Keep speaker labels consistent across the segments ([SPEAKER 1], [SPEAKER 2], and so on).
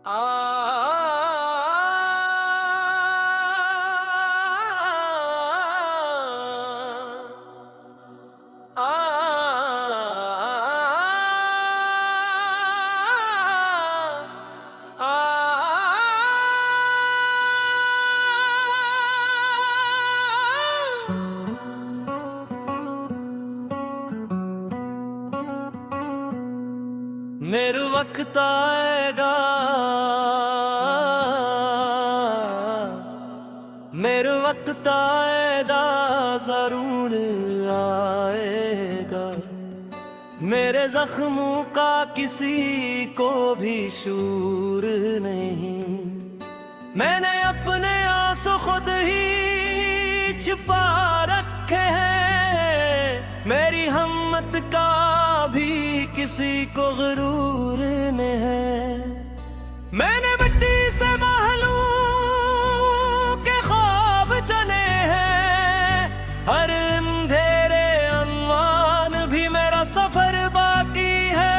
[SPEAKER 1] आ मेरे वक्त आएगा, मेरे वक्त आएगा, जरूर आएगा। मेरे जख्मों का किसी को भी शूर नहीं। मैंने अपने आंसू खुद ही छिपा रखे हैं। मेरी हिम्मत का भी किसी को गुरूर न है। मैंने मिट्टी से महलों के ख्वाब चुने हैं। हर अंधेरे अनवान भी मेरा सफर बाकी है।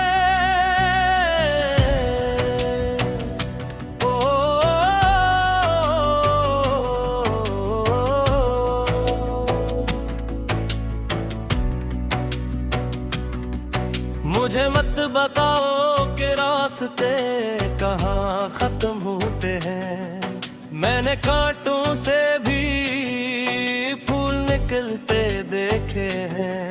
[SPEAKER 1] मुझे मत बताओ कि रास्ते कहाँ खत्म होते हैं। मैंने कांटों से भी फूल निकलते देखे हैं।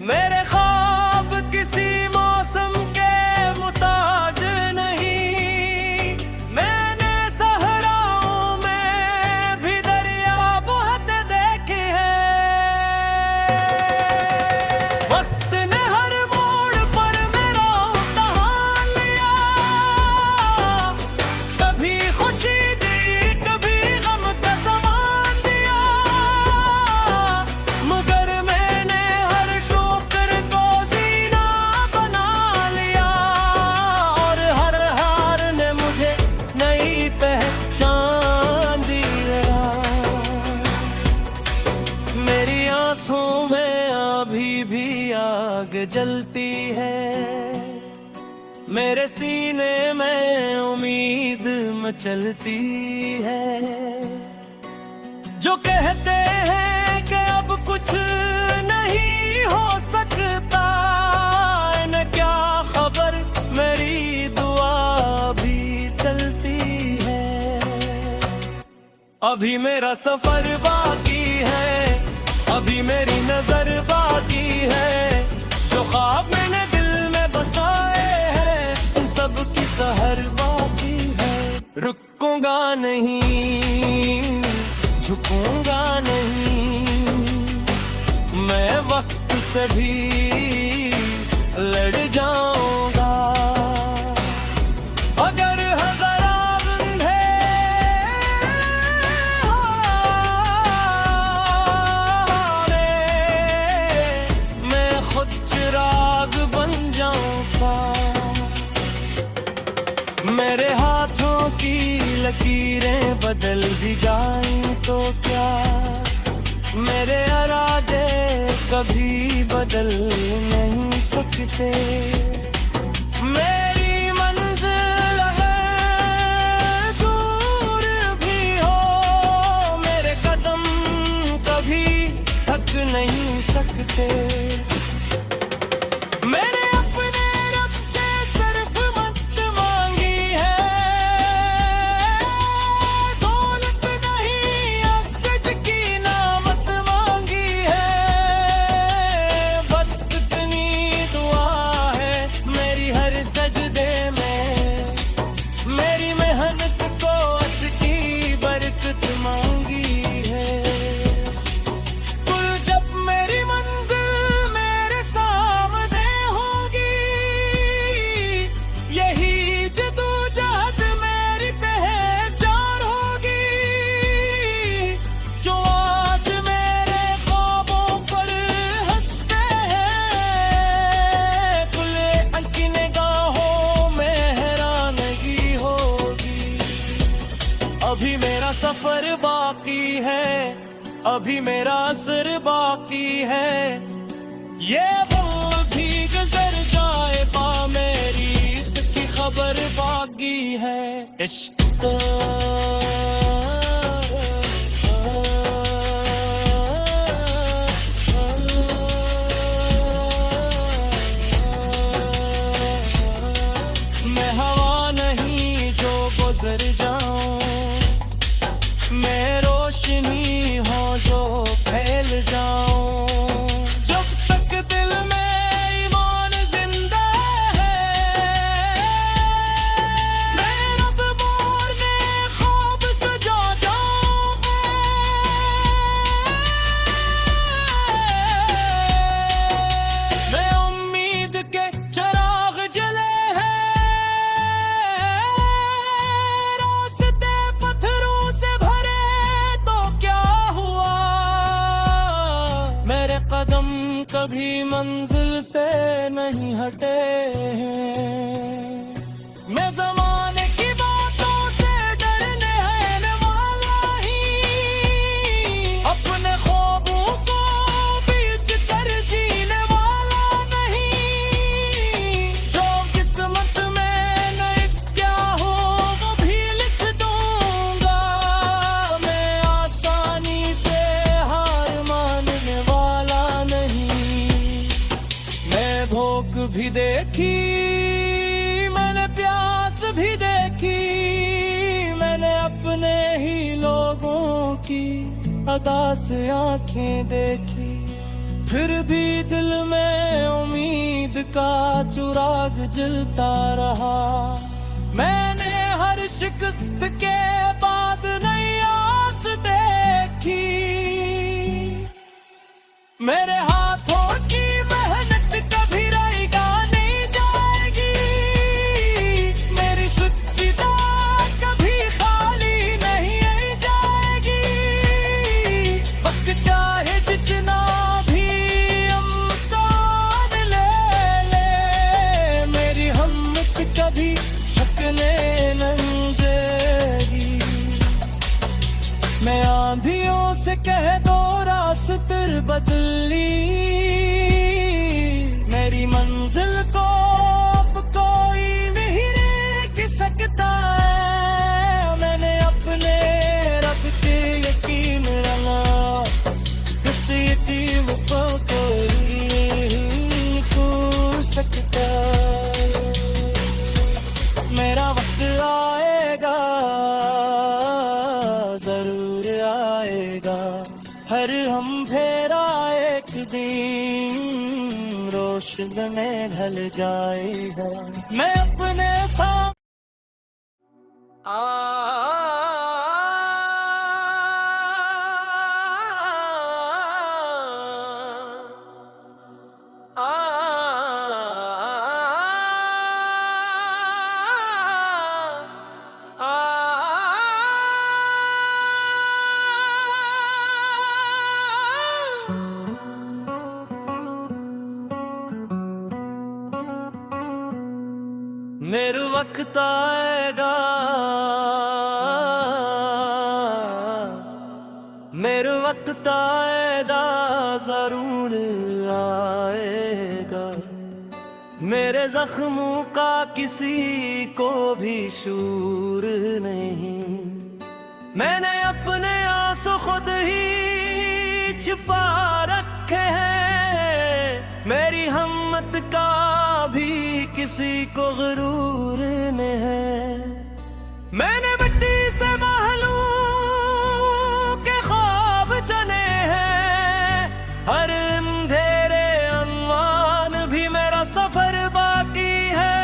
[SPEAKER 1] मेरे ख्वाब किसी मौसम के मुताज नहीं। मैंने सहराओं में भी दरिया बहते देखे हैं। वक्त ने हर मोड़ पर मेरा इम्तिहान लिया। कभी खुशी दी, कभी गम का सामान दिया। मगर मैंने हर ठोकर को जीना बना लिया। और हर हार ने मुझे नई पहचान दिया। मेरी आंखों में अभी भी आग जलती है। मेरे सीने में उम्मीद मचलती है। जो कहते हैं कि अब कुछ नहीं हो सकता, न क्या खबर मेरी दुआ भी चलती है। अभी मेरा सफर बाकी है, अभी मेरी नजर बाकी है। जो ख्वाब मैंने दिल में बसाए हैं, उन सब की सहर बाकी है। रुकूंगा नहीं, झुकूंगा नहीं, मैं वक्त से भी लड़ जाऊंगा। अगर हज़ार चिराग बन जाऊंगा। मेरे हाथों की लकीरें बदल भी जाएं तो क्या। मेरे इरादे कभी बदल नहीं सकते। मेरी मंजिल है दूर भी हो, मेरे कदम कभी थक नहीं सकते। अभी मेरा सफर बाकी है, अभी मेरा असर बाकी है। ये वो भी गुजर जाए, पा मेरी ईद की खबर असर बाकी है। इश्क तो मैं हवा नहीं जो गुजर जाऊं, मैं रोशनी हो जो फैल जाऊं। जब तक दिल में ईमान जिंदा है, मैं रब मोरने ख्वाब सजा जाऊं। मैं उम्मीद के चिराग जले हैं, रास्ते पत्थरों से भरे तो क्या हुआ। मेरे कदम कभी मंजिल से नहीं हटे हैं। मैं ज़माने की बातों से डरने है वाला ही, अपने ख्वाबों को बीच कर जीने वाला नहीं। जो किस्मत में नहीं क्या हो वो भी लिख दूंगा। मैं आसानी से हार मानने वाला नहीं। मैं भूख भी देखी, मैंने प्यास भी देखी, मैंने अपने ही लोगों की अदा से आंखें देखी। फिर भी दिल में उम्मीद का चिराग जलता रहा। मैंने हर शिकस्त के बाद नई आस देखी। मेरे हाथों की मेहनत कभी रहेगा नहीं जाएगी, मेरी सच्ची दाद कभी खाली नहीं जाएगी। वक्त चाहे जितना भी अमकान ले ले, मेरी हिम्मत कभी झुकने नहीं जाएगी। मैं आंधियों से कह दो रास्ते बदली, मेरी मंजिल को अब कोई नहीं रोक सकता है। मैंने अपने रब पे यकीन रखा, किसी यतीम को कोई नहीं पूछ सकता। मेरा वक्त आएगा, जरूर आएगा, हर हम फेरा एक दिन रोशन में ढल जाएगा। मैं अपने साथ मेरे वक्त आएगा, मेरे वक्त आएगा, जरूर आएगा। मेरे जख्मों का किसी को भी शूर नहीं। मैंने अपने आंसू खुद ही छिपा रखे हैं। मेरी हिम्मत का भी किसी को गुरूर नहीं है। मैंने मिट्टी से महलों के ख्वाब चुने हैं। हर अंधेरे अनवान भी मेरा सफर बाकी है।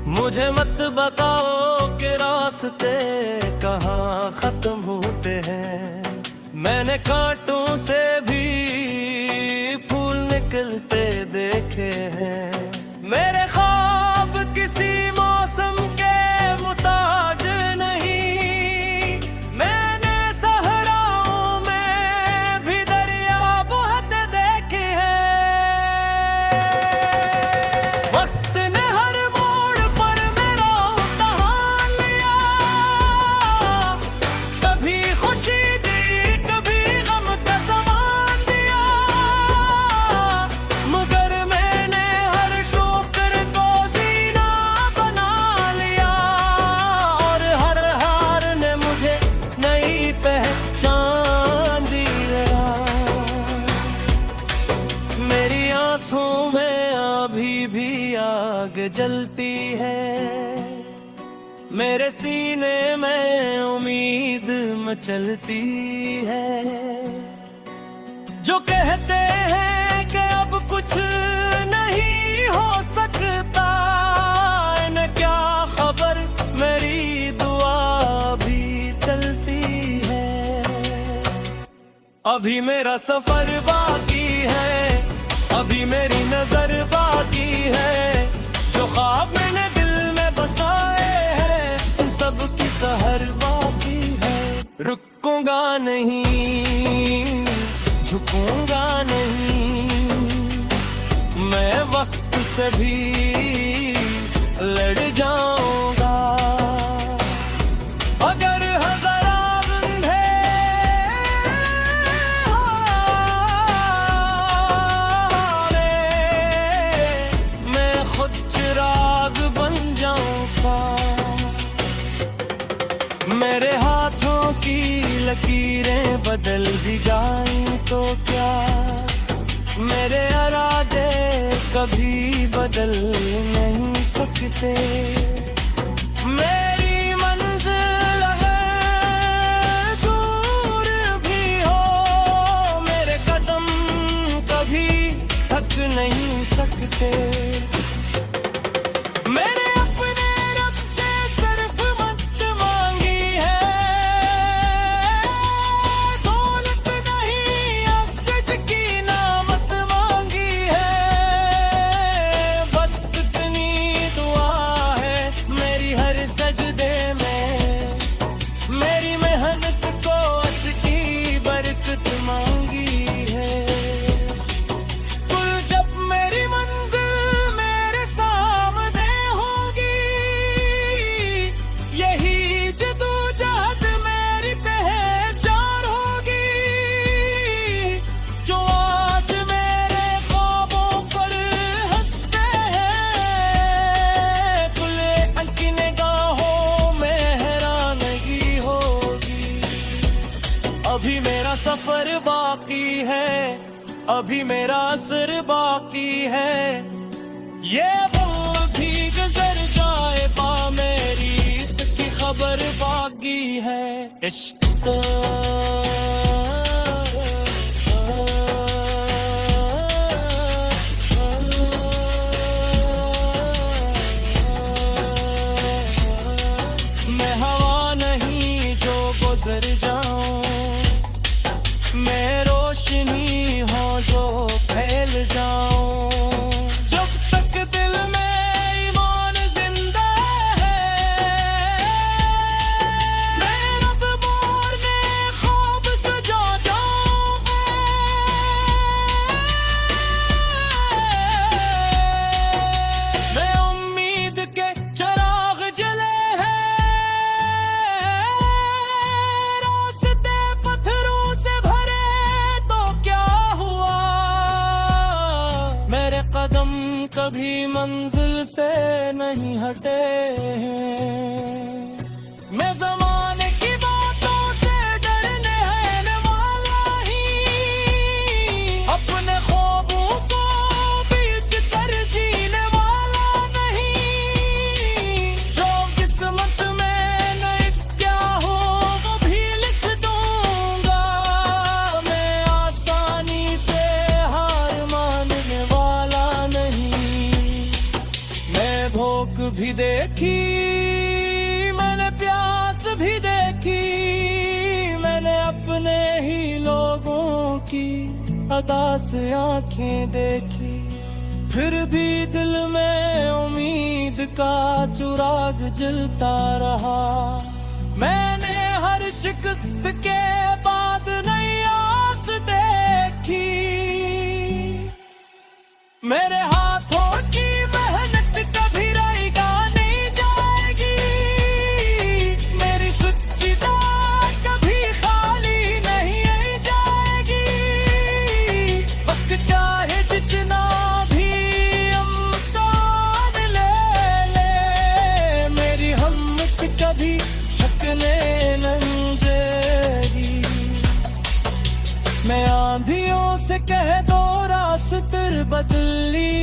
[SPEAKER 1] मुझे मत बताओ कि रास्ते कहाँ खत्म होते हैं। मैंने कांटों से भी फूल निकलते देखे हैं। मेरे ख्वाब किसी मौसम के मुताज नहीं। मैंने सहराओं में भी दरिया बहते देखे हैं। वक्त ने हर मोड़ पर मेरा इम्तिहान लिया। जलती है। मेरे सीने में उम्मीद मचलती है। जो कहते हैं कि अब कुछ नहीं हो सकता, इन्हें क्या खबर मेरी दुआ भी चलती है। अभी मेरा सफर बाकी है, अभी मेरी नजर बाकी है। जो ख्वाब मैंने दिल में बसाए हैं, उन सब की सहर बाकी है। रुकूंगा नहीं, झुकूंगा नहीं, मैं वक्त से भी लड़ जाऊंगा। अगर हजारा बंधे मैं खुद चिराग बन जाऊंगा। मेरे हाथों की लकीरें बदल भी जाएं तो क्या, मेरे इरादे कभी बदल नहीं सकते। मेरी मंजिल है दूर भी हो, मेरे कदम कभी थक नहीं सकते। मेरे अपने रब से सिर्फ मत मांगी है, दौलत नहीं अफसद की नामत मांगी है। बस इतनी दुआ है मेरी हर सजदे में, मेरी मेहनत को उसकी बरकत मांगी है। कुल जब मेरी मंजिल मेरे सामने होगी, यही जदोजहद मेरी पहचान होगी। जो आज मेरे ख्वाबों पर हंसते हैं, खुले की निगाहों में हैरानगी होगी। अभी मेरा सफर बाकी है, अभी मेरा असर बाकी है। ये वो भी गुजर जाए पा, मेरी ईद की खबर बाकी है। इश्क मैं हवा नहीं जो गुजर जाऊं, मैं रोशनी हो जो फैल जाऊं। जब तक दिल में ईमान जिंदा है, मैं रब मोरने ख्वाब सजा जाऊंगा। मैं उम्मीद के चिराग जले हैं, रास्ते पत्थरों से भरे तो क्या हुआ। मेरे कदम कभी मंजिल से नहीं हटे हैं। मैं ज़माने की बातों से डरने है वाला ही, अपने ख्वाबों को बीच कर जीने वाला नहीं। जो किस्मत में नहीं क्या हो वो भी लिख दूंगा। मैं आसानी से हार मानने वाला नहीं। मैं भूख भी देखी, मैंने प्यास भी देखी, मैंने अपने ही लोगों की अदा से आंखें देखी। फिर भी दिल में उम्मीद का चिराग जलता रहा। मैंने हर शिकस्त के बाद नई आस देखी। मेरे हाथों की मेहनत कभी रहेगा नहीं जाएगी, मेरी सच्ची दाद कभी खाली नहीं जाएगी। वक्त चाहे जितना भी अमकान ले ले, मेरी हिम्मत कभी झुकने नहीं जाएगी। मैं आंधियों से कह दो रास्ते बदली,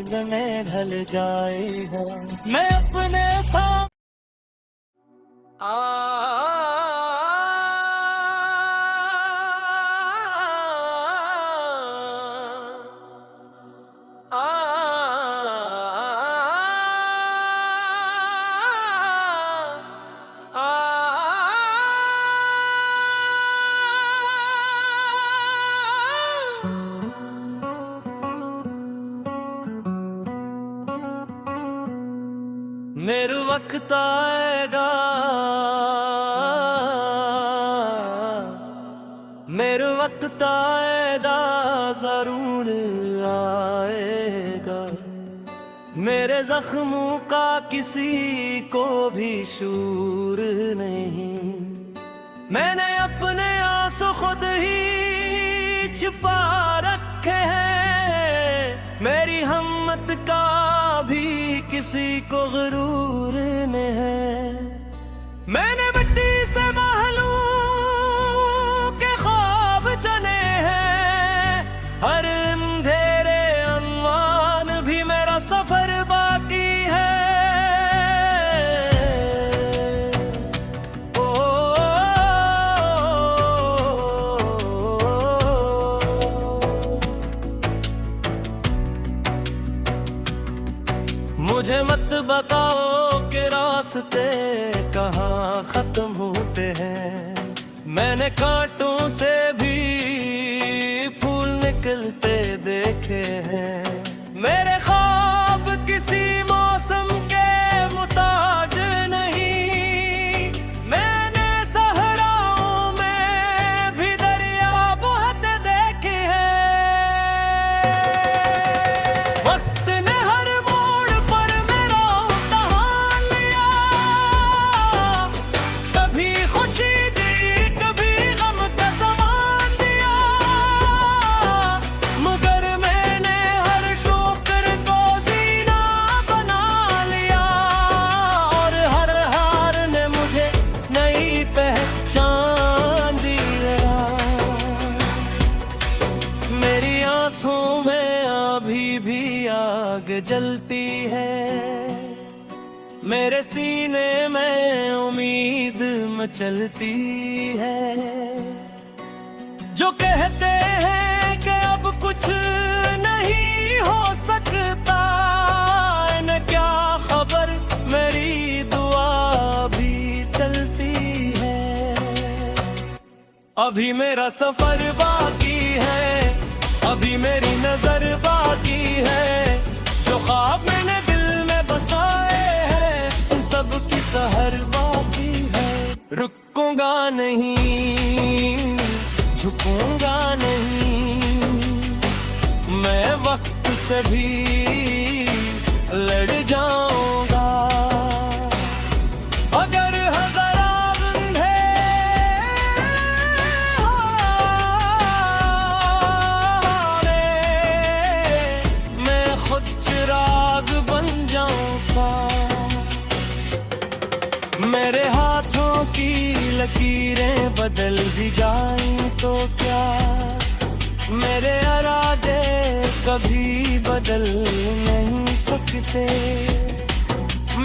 [SPEAKER 1] में ढल जाए है। मैं अपने साथ मेरे वक्त आएगा, मेरे वक्त आएगा, जरूर आएगा। मेरे जख्मों का किसी को भी शूर नहीं। मैंने अपने आंसू खुद ही छिपा रखे हैं। मेरी हिम्मत का भी किसी को गुरूर न है। मैंने मिट्टी से महलों के ख्वाब चुने हैं। हर अंधेरे अनवान भी मेरा सफर बाकी है। मुझे मत बताओ कि रास्ते कहाँ खत्म होते हैं। मैंने कांटों से भी फूल निकलते देखे हैं। मेरे ख्वाब किसी मौसम के मुताज नहीं। मैंने सहराओं में भी दरिया बहते देखे हैं। वक्त ने हर मोड़ पर मेरा इम्तिहान लिया। कभी खुशी दी, कभी गम का सामान दिया। मगर मैंने हर ठोकर को जीना बना लिया। और हर हार ने मुझे नई पहचान दिया। मेरी आंखों में अभी भी आग जलती है। मेरे सीने में उम्मीद मचलती है। जो कहते हैं कि अब कुछ नहीं हो सकता, न क्या खबर मेरी दुआ भी चलती है। अभी मेरा सफर बाकी है, अभी मेरी नजर बाकी है। जो ख्वाब मैंने दिल में बसाए हैं, उन सब की सहर बाकी है। रुकूंगा नहीं, झुकूंगा नहीं, मैं वक्त से भी लड़ जाऊंगा। अगर हजार मैं खुद चिराग बन जाऊंगा। मेरे हाथों की लकीरें बदल भी जाएं तो क्या, मेरे इरादे कभी बदल नहीं सकते।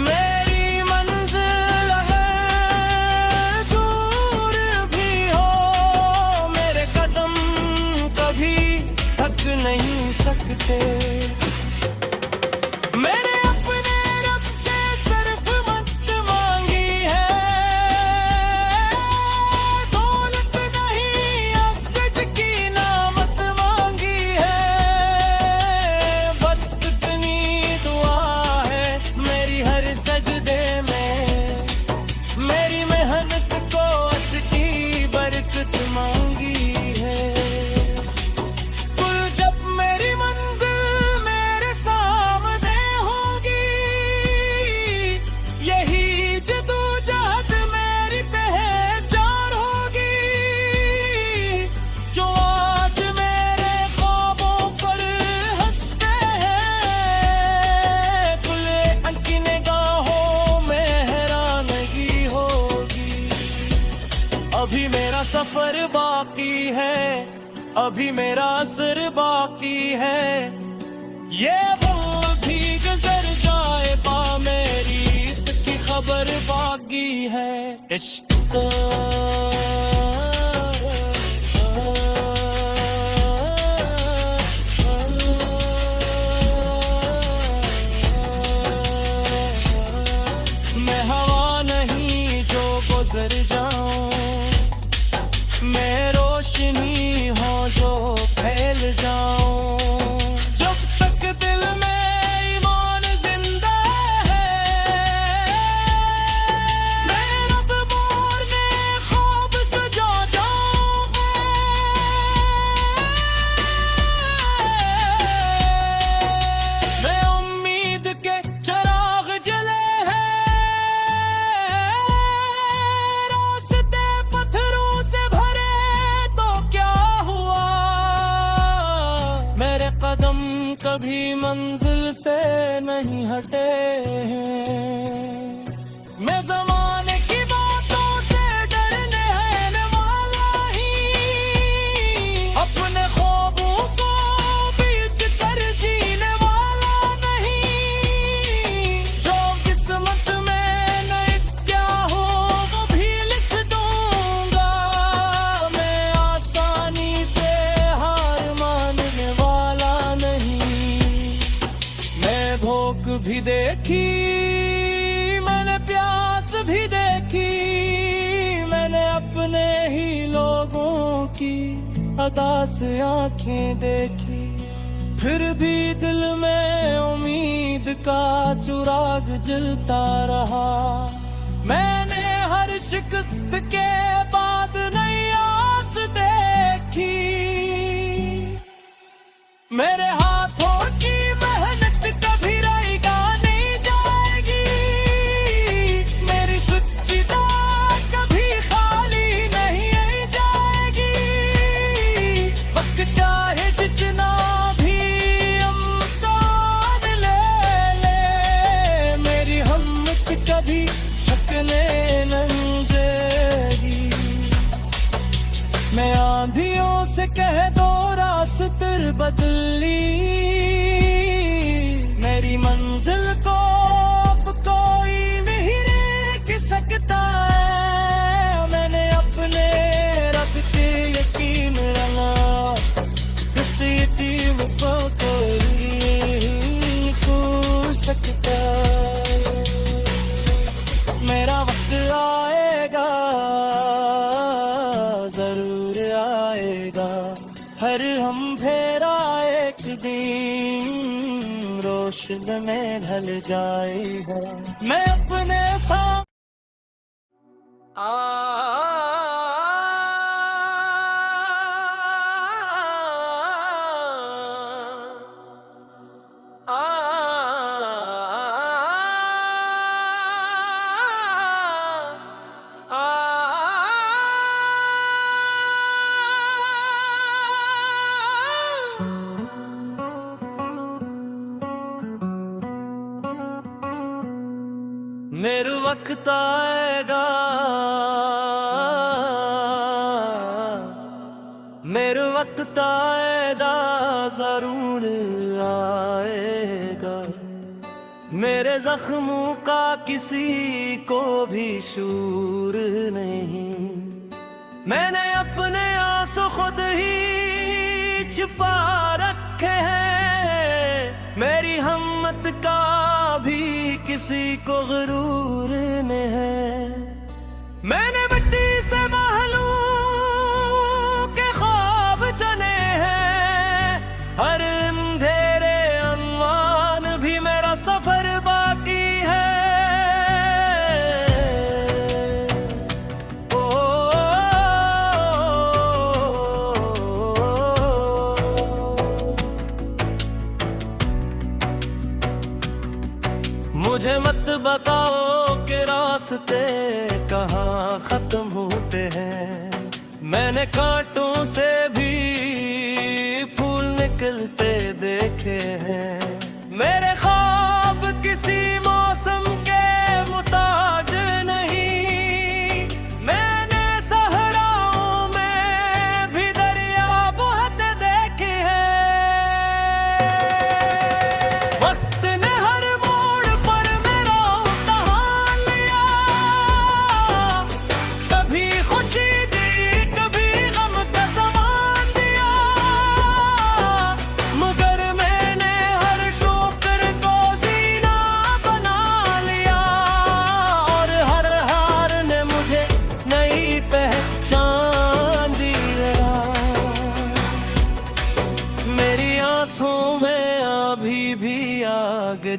[SPEAKER 1] मेरी मंजिल है दूर भी हो, मेरे कदम कभी थक नहीं सकते। मैंने अपने रब से सिर्फ मत मांगी है, दौलत नहीं अफसद की नामत मांगी है। बस इतनी दुआ है मेरी हर सजदे में, मेरी मेहनत को असली बरकत मांगी है। कुल जब मेरी मंजिल मेरे सामने होगी, यही जदोजहद मेरी पहचान होगी। जो आज मेरे ख्वाबों पर हंसते हैं, खुले उनकी निगाहों में हैरानगी होगी। अभी मेरा सफर बाकी है, अभी मेरा असर बाकी है। ये वो पर बागी है इश्क तो। मैं हवा नहीं जो गुजर जाऊं, मैं रोशनी हूँ जो फैल जाऊं। जब तक दिल में ईमान जिंदा है, मैं रब मोरने ख्वाब सजा जाऊंगा। मैं उम्मीद के चिराग जले हैं, रास्ते पत्थरों से भरे तो क्या हुआ। मेरे कदम कभी मंजिल से नहीं हटे हैं। मैं ज़माने की बातों से डरने है वाला ही, अपने ख्वाबों को बीच कर जीने वाला नहीं। जो किस्मत में नहीं क्या हो वो भी लिख दूंगा। मैं आसानी से हार मानने वाला नहीं। मैं भूख भी देखी, मैंने प्यास भी देखी, मैंने अपने ही लोगों की अदा से आंखें देखी। फिर भी दिल में उम्मीद का चिराग जलता रहा। मैंने हर शिकस्त के बाद नई आस देखी। मेरे हाथों की मेहनत कभी रहेगा नहीं जाएगी। मेरी सच्ची दाद कभी खाली नहीं जाएगी। वक्त चाहे जितना भी अमकान ले, मेरी हिम्मत कभी झुकने नहीं जाएगी। मैं आंधियों से कह दो रास्ते बदली, मेरी मंजिल को अब कोई नहीं रोक सकता है। मैंने अपने रब पे यकीन रखा, किसी तीर को कोई नहीं खो सकता। मेरा वक्त आएगा, जरूर आएगा। हर हम फेरा एक दिन रोशन में ढल जाएगा। मैं अपने साथ मेरे वक्त आएगा, मेरे वक्त आएगा, जरूर आएगा। मेरे जख्मों का किसी को भी शूर नहीं। मैंने अपने आंसू खुद ही छिपा रखे हैं। मेरी हिम्मत का भी किसी को गुरूर न है। मैंने मिट्टी से महलों के ख्वाब चुने हैं। हर अंधेरे अनवान भी मेरा सफर बाकी है। मुझे मत बताओ कि रास्ते कहाँ खत्म होते हैं। मैंने कांटों से भी फूल निकलते देखे हैं। मेरे ख्वाब किसी मौसम के मुताज नहीं। मैंने सहराओं में भी दरिया बहते देखे हैं। वक्त ने हर मोड़ पर मेरा इम्तिहान लिया।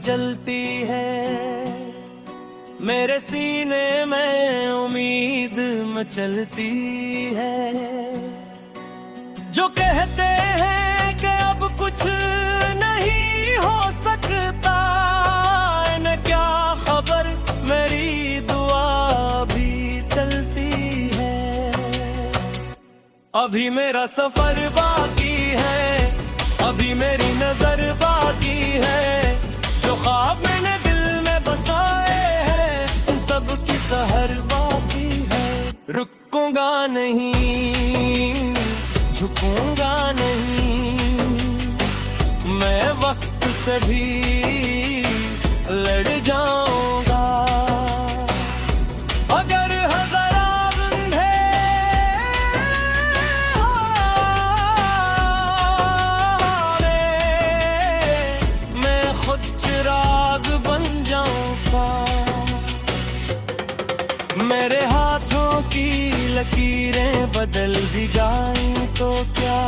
[SPEAKER 1] जलती है। मेरे सीने में उम्मीद मचलती है। जो कहते हैं कि अब कुछ नहीं हो सकता, इन्हें क्या खबर मेरी दुआ भी चलती है। अभी मेरा सफर बाकी है, अभी मेरी नजर बाकी है। जो ख्वाब मैंने दिल में बसाए हैं, उन सब की सहर बाकी है। रुकूंगा नहीं, झुकूंगा नहीं, मैं वक्त से भी लड़ जाऊंगा। अगर हज़ार अंधेरे मैं खुद चिराग बन जाऊंगा। मेरे हाथों की लकीरें बदल भी जाएं तो क्या,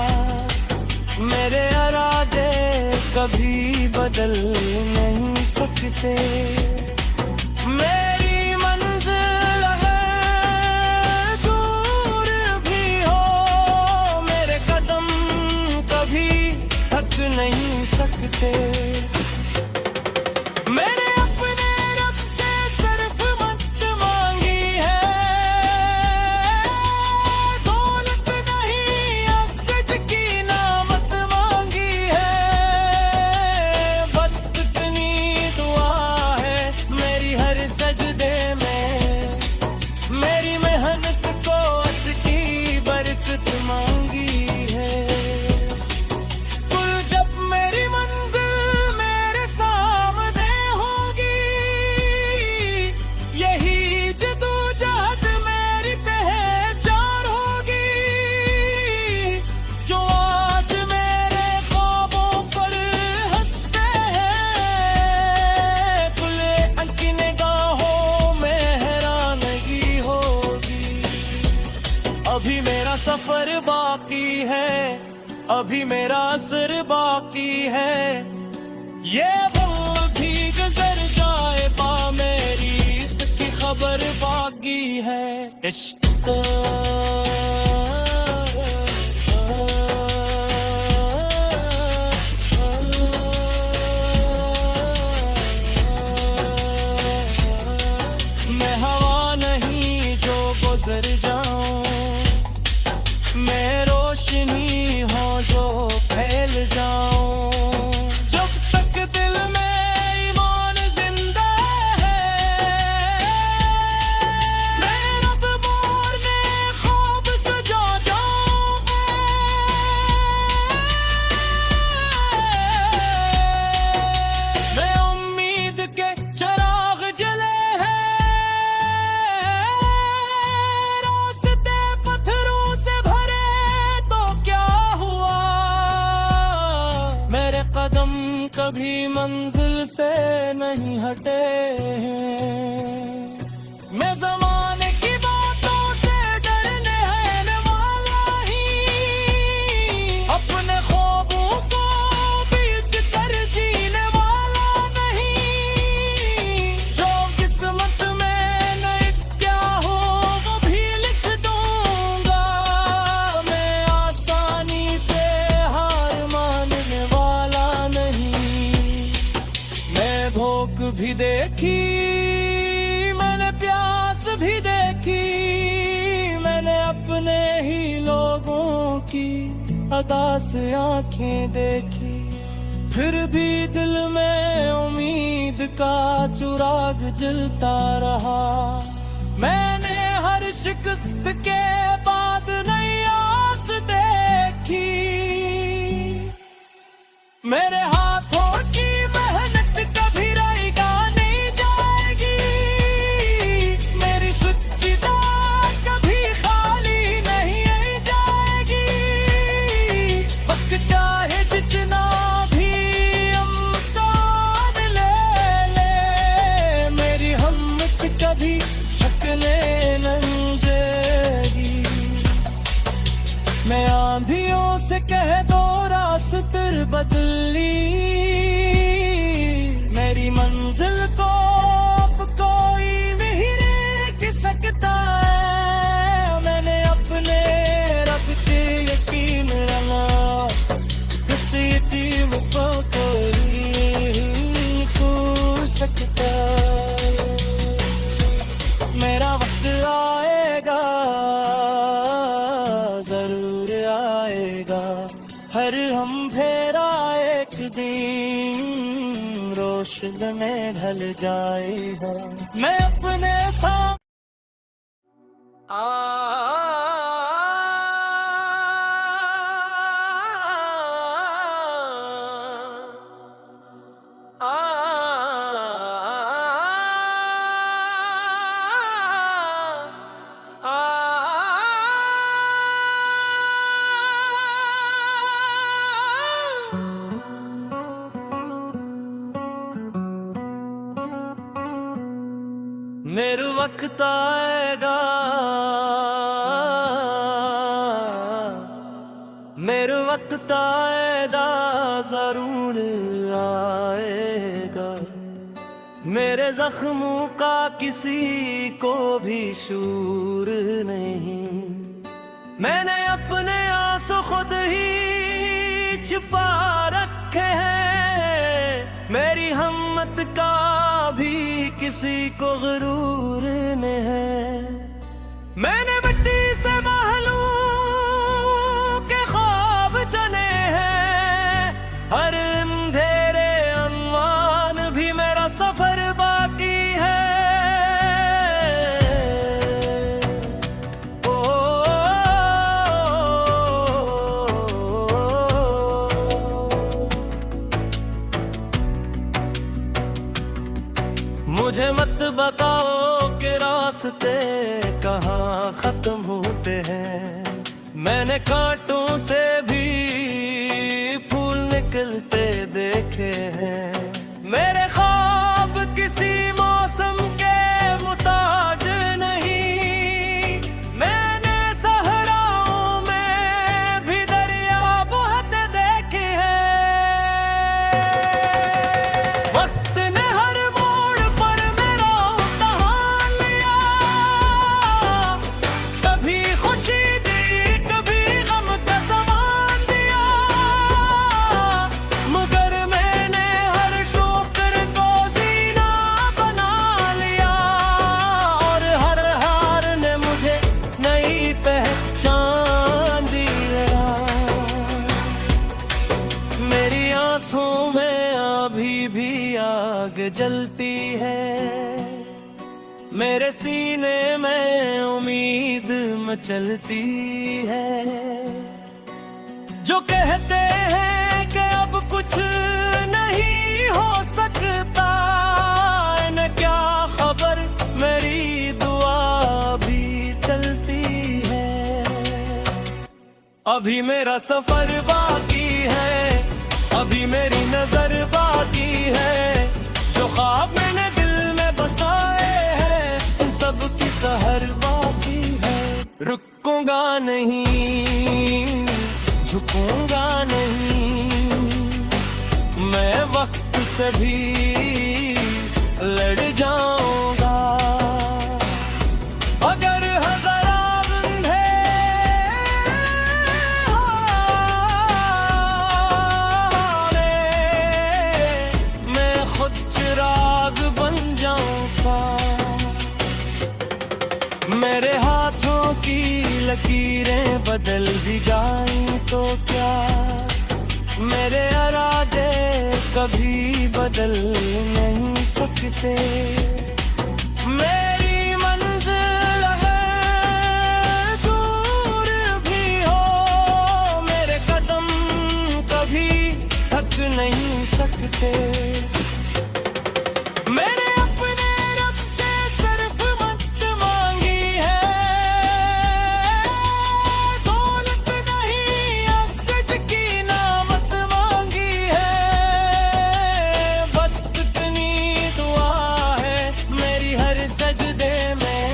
[SPEAKER 1] मेरे इरादे कभी बदल नहीं सकते। मेरी मंजिल है दूर भी हो, मेरे कदम कभी थक नहीं सकते। मैंने अपने रब से सिर्फ मत मांगी है, दौलत नहीं अफ़ज़ल की नामत मांगी है। बस इतनी दुआ है मेरी हर सजदे में, मेरी मेहनत को उसकी बरकत मांगी है। कुल जब मेरी मंजिल मेरे सामने होगी, यही जदोजहद मेरी पहचान होगी। जो आज मेरे ख्वाबों पर हंसते हैं, खुले की निगाहों में हैरानगी होगी। अभी मेरा सफर बाकी है, अभी मेरा असर बाकी है। ये वो भी गुजर जाए बा, मेरी ईद की खबर बाकी है। इश्क मैं हवा नहीं जो गुजर जाऊं, मैं रोशनी हो जो फैल जाऊं। जब तक दिल में ईमान जिंदा है, मैं रब मोरने ख्वाब सजा जाऊंगा। मैं उम्मीद के चिराग जले हैं, रास्ते पत्थरों से भरे तो क्या हुआ। मेरे कदम कभी मंजिल से नहीं हटे हैं। मैं ज़माने की बातों से डरने है वाला ही, अपने ख्वाबों को बीच कर जीने वाला नहीं। जो किस्मत में नहीं क्या हो वो भी लिख दूंगा। मैं आसानी से हार मानने वाला नहीं। मैं भूख भी देखी, मैंने प्यास भी देखी, मैंने अपने ही लोगों की अदा से आंखें देखी। फिर भी दिल में उम्मीद का चिराग जलता रहा। मैंने हर शिकस्त के बाद नई आस देखी। मेरे हाथों की मेहनत कभी रहेगा नहीं जाएगी, मेरी सच्ची दाद कभी खाली नहीं जाएगी। वक्त चाहे जितना भी अमकान ले, मेरी हिम्मत कभी झुकने नहीं जाएगी। मैं आंधियों से कह दो रास्ते बदली, मुश्किल में ढल जाएगा। मैं अपने साथ मेरे वक्त आएगा, मेरे वक्त आएगा, जरूर आएगा। मेरे जख्मों का किसी को भी शूर नहीं। मैंने अपने आंसू खुद ही छिपा रखे हैं। मेरी हिम्मत का भी किसी को गुरूर नहीं है। मैंने मिट्टी से महलों के ख्वाब चुने हैं। हर अंधेरे अनवान भी मेरा सफर बाकी है। मुझे मत बताओ कि रास्ते कहाँ खत्म होते हैं। मैंने कांटों से भी फूल निकलते देखे हैं। मेरे ख्वाब किसी मौसम के मुताज नहीं। मैंने सहराओं में भी दरिया बहते देखे हैं। वक्त ने हर मोड़ पर मेरा इम्तिहान लिया। कभी खुशी दी, कभी गम का सामान दिया। मगर मैंने हर ठोकर को जीना बना लिया। और हर हार ने मुझे नई पहचान दिया। मेरी आंखों में अभी भी आग जलती है। मेरे सीने में उम्मीद मचलती है। जो कहते हैं कि अब कुछ नहीं हो सकता, न क्या खबर मेरी दुआ भी चलती है। अभी मेरा सफर बाकी है, अभी मेरी नजर बाकी है। जो ख्वाब मैंने दिल में बसाए हैं, उन सब की सहर बाकी है। रुकूंगा नहीं, झुकूंगा नहीं, मैं वक्त से भी लड़ जाऊंगा। अगर हज़ार मैं खुद चिराग बन जाऊंगा। मेरे हाथों की लकीरें बदल भी जाएं तो क्या, मेरे इरादे कभी बदल नहीं सकते। मेरी मंजिल है दूर भी हो, मेरे कदम कभी थक नहीं सकते। मैंने अपने रब से सिर्फ मत मांगी है, दौलत नहीं अफसद की नामत मांगी है। बस इतनी दुआ है मेरी हर सजदे में,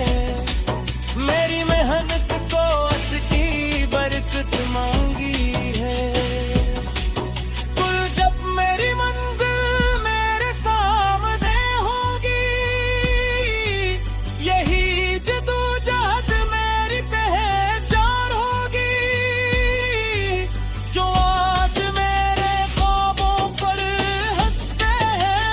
[SPEAKER 1] मेरी मेहनत को उसकी बरकत मांगी है। कुल जब मेरी मंजिल मेरे सामने होगी, यही जदोजहद मेरी पहचान होगी। जो आज मेरे ख्वाबों पर हंसते हैं,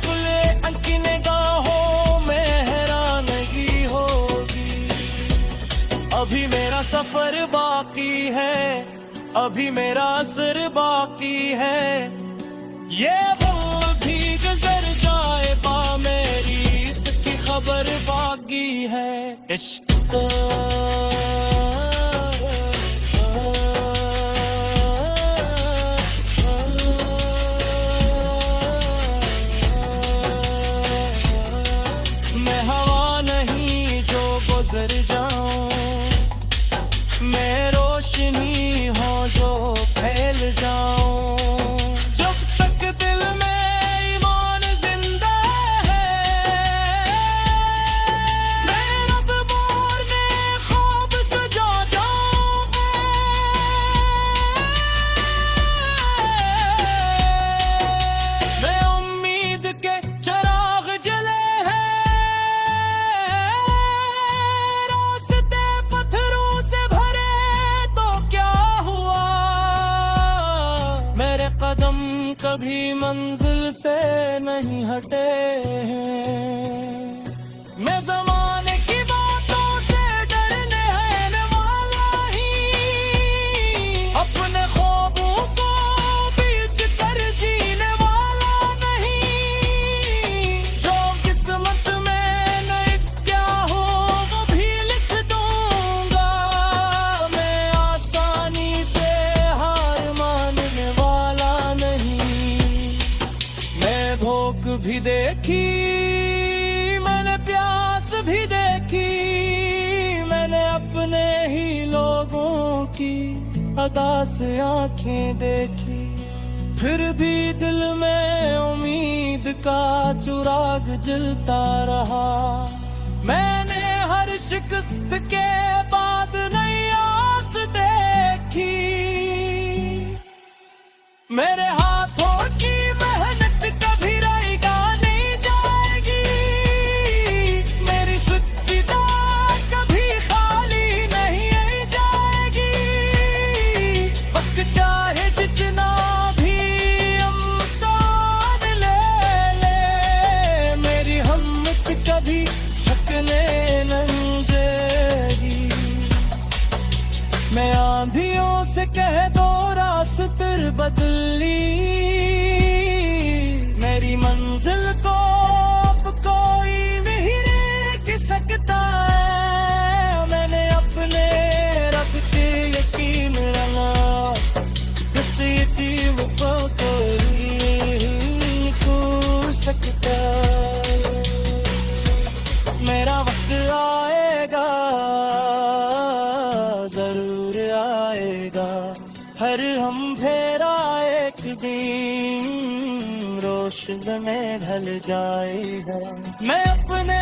[SPEAKER 1] खुले की निगाहों में हैरानगी होगी। अभी मेरा सफर बाकी है, अभी मेरा असर बाकी है। ये पर बागी है इश्क तो। मैं हवा नहीं जो गुजर जाऊं, मैं रोशनी हूँ जो फैल जाऊं। जब तक दिल में ईमान जिंदा है, मैं रब मारने ख्वाब सजा जाऊंगा। मैं उम्मीद के चिराग जले कदम कभी मंजिल से नहीं हटे हैं। मैं ज़माने की बातों से डरने है वाला ही, अपने ख्वाबों को बीच कर जीने वाला नहीं। जो किस्मत में नहीं क्या हो वो भी लिख दूंगा। मैं आसानी से हार मानने वाला नहीं। मैं भूख भी देखी, मैंने प्यास भी देखी, मैंने अपने ही लोगों की अदा से आंखें देखी। फिर भी दिल में उम्मीद का चिराग जलता रहा। मैंने हर शिकस्त के बाद नई आस देखी। मेरे हाथों की मेहनत कभी रहेगा नहीं जाएगी, मेरी सच्ची दाद कभी खाली नहीं जाएगी। वक्त चाहे जितना भी अमकान ले, मेरी हिम्मत कभी झुकने नहीं जाएगी। मैं आंधियों से कह दो रास्ते बदली, मेरी मंजिल को अब कोई नहीं रोक सकता है। मैंने अपने रब पे यकीन रखा, किसी यतीम को कोई नहीं खो सकता। मेरा वक्त आएगा, जरूर आएगा, हर हम फेरा एक दिन रोशन में ढल जाएगा। मैं अपने